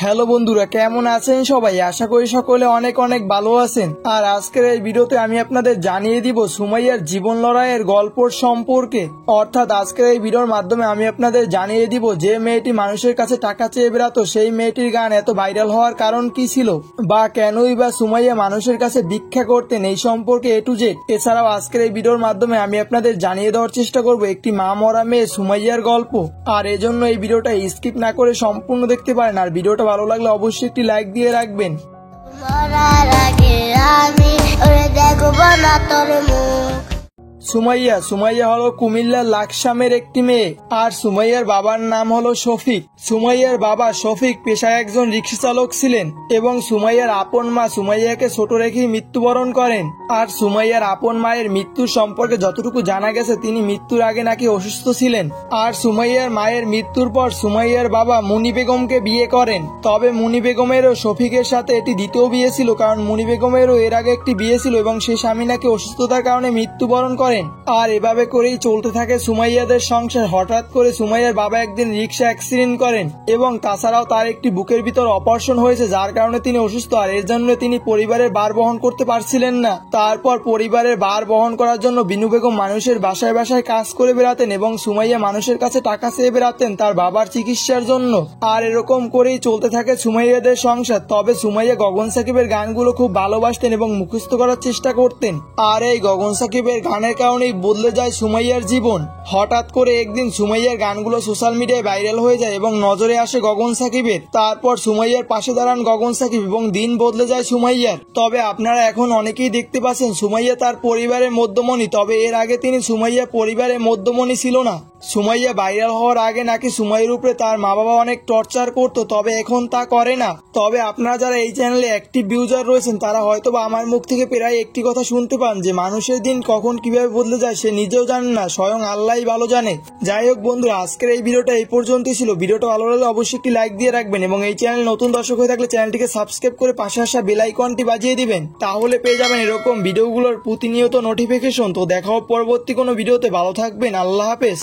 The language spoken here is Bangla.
হ্যালো বন্ধুরা, কেমন আছেন সবাই? আশা করি সকলে অনেক অনেক ভালো আছেন। আর আজকের এই ভিডিওতে আমি আপনাদের জানিয়ে দিব সুমাইয়ার জীবন লড়াইয়ের গল্পর সম্পর্কে। অর্থাৎ আজকের এই ভিডিওর মাধ্যমে আমি আপনাদের জানিয়ে দিব যে মেয়েটি মানুষের কাছে টাকা চেয়ে বেড়াতো সেই মেয়েটির গান এত ভাইরাল হওয়ার কারণ কি ছিল, বা কেনই বা সুমাইয়া মানুষের কাছে ভিক্ষা করতেন, এই সম্পর্কে এ টু জেড। এছাড়াও আজকের এই ভিডিওর মাধ্যমে আমি আপনাদের জানিয়ে দেওয়ার চেষ্টা করব একটি মা মরা মেয়ে সুমাইয়ার গল্প। আর এজন্য এই ভিডিওটা স্কিপ না করে সম্পূর্ণ দেখতে পারেন। আর ভিডিওটা ভালো লাগলে অবশ্যই একটি লাইক দিয়ে রাখবেন। সুমাইয়া হলো কুমিল্লার লাকসামের একটি মেয়ে। আর সুমাইয়ার বাবার নাম হলো শফিক। সুমাইয়ার বাবা শফিক পেশায় একজন রিক্সা চালক ছিলেন এবং সুমাইয়ার আপন মা সুমাইয়াকে ছোট রেখেই মৃত্যুবরণ করেন। আর সুমাইয়ার আপন মায়ের মৃত্যুর সম্পর্কে যতটুকু জানা গেছে, তিনি মৃত্যুর আগে নাকি অসুস্থ ছিলেন। আর সুমাইয়ার মায়ের মৃত্যুর পর সুমাইয়ার বাবা মুনি বেগমকে বিয়ে করেন। তবে মুনি বেগমেরও শফিকের সাথে এটি দ্বিতীয় বিয়ে ছিল, কারণ মুনি বেগমেরও এর আগে একটি বিয়ে ছিল এবং সে স্বামী নাকি অসুস্থতার কারণে মৃত্যুবরণ করেন। আর এভাবে করেই চলতে থাকে সুমাইয়াদের সংসার। হঠাৎ করে সুমাইয়ার বাবা একদিন রিক্সা অ্যাক্সিডেন্ট করেন এবং তাছাড়াও তার একটি বুকের ভিতর অপারেশন হয়েছে, যার কারণে তিনি অসুস্থ। আর এর জন্য তিনি পরিবারের ভার বহন করতে পারছিলেন না। তারপর পরিবারের ভার বহন করার জন্য বিনু বেগম মানুষের বাসায় বাসায় কাজ করে বেড়াতেন এবং সুমাইয়া মানুষের কাছে টাকা চেয়ে বেড়াতেন তার বাবার চিকিৎসার জন্য। আর এরকম করেই চলতে থাকে সুমাইয়াদের সংসার। তবে সুমাইয়া গগন সাকিবের গানগুলো খুব ভালোবাসতেন এবং মুখস্থ করার চেষ্টা করতেন। আর এই গগন সাকিবের গানের কারণেই বদলে যায় সুমাইয়ার জীবন। হঠাৎ করে একদিন সুমাইয়ার গানগুলো সোশ্যাল মিডিয়ায় ভাইরাল হয়ে যায় এবং নজরে আসে গগন সাকিবের। তারপর সুমাইয়ার পাশে দাঁড়ান গগন সাকিব এবং দিন বদলে যায় সুমাইয়ার। তবে আপনারা এখন অনেকেই দেখতে পাচ্ছেন সুমাইয়া তার পরিবারের মধ্যমণি। তবে এর আগে তিনি সুমাইয়া পরিবারের মধ্যমণি ছিল না। সুমাইয়া ভাইরাল হওয়ার আগে নাকি সুমাইয়ার উপরে তার মা বাবা অনেক টর্চার করতো, তবে এখন তা করে না। তবে আপনারা যারা এই চ্যানেলে অ্যাক্টিভ ইউজার রয়েছেন তারা হয়তো বা আমার মুখ থেকে প্রায় একটি কথা শুনতে পান যে মানুষের দিন কখন কিভাবে বদলে যায় সে নিজেও জানেন না, স্বয়ং আল্লাহই ভালো জানে। যাই হোক বন্ধুরা, আজকের এই ভিডিওটা এই পর্যন্তই ছিল। ভিডিওটা ভালো লাগলে অবশ্যই একটি লাইক দিয়ে রাখবেন এবং এই চ্যানেল নতুন দর্শক হয়ে থাকলে চ্যানেলটিকে সাবস্ক্রাইব করে পাশে আসা বেল আইকনটি বাজিয়ে দিবেন। তাহলে পেয়ে যাবেন এরকম ভিডিওগুলোর প্রতিনিয়ত নোটিফিকেশন। তো দেখা হবে পরবর্তী কোনো ভিডিওতে। ভালো থাকবেন, আল্লাহ হাফেজ।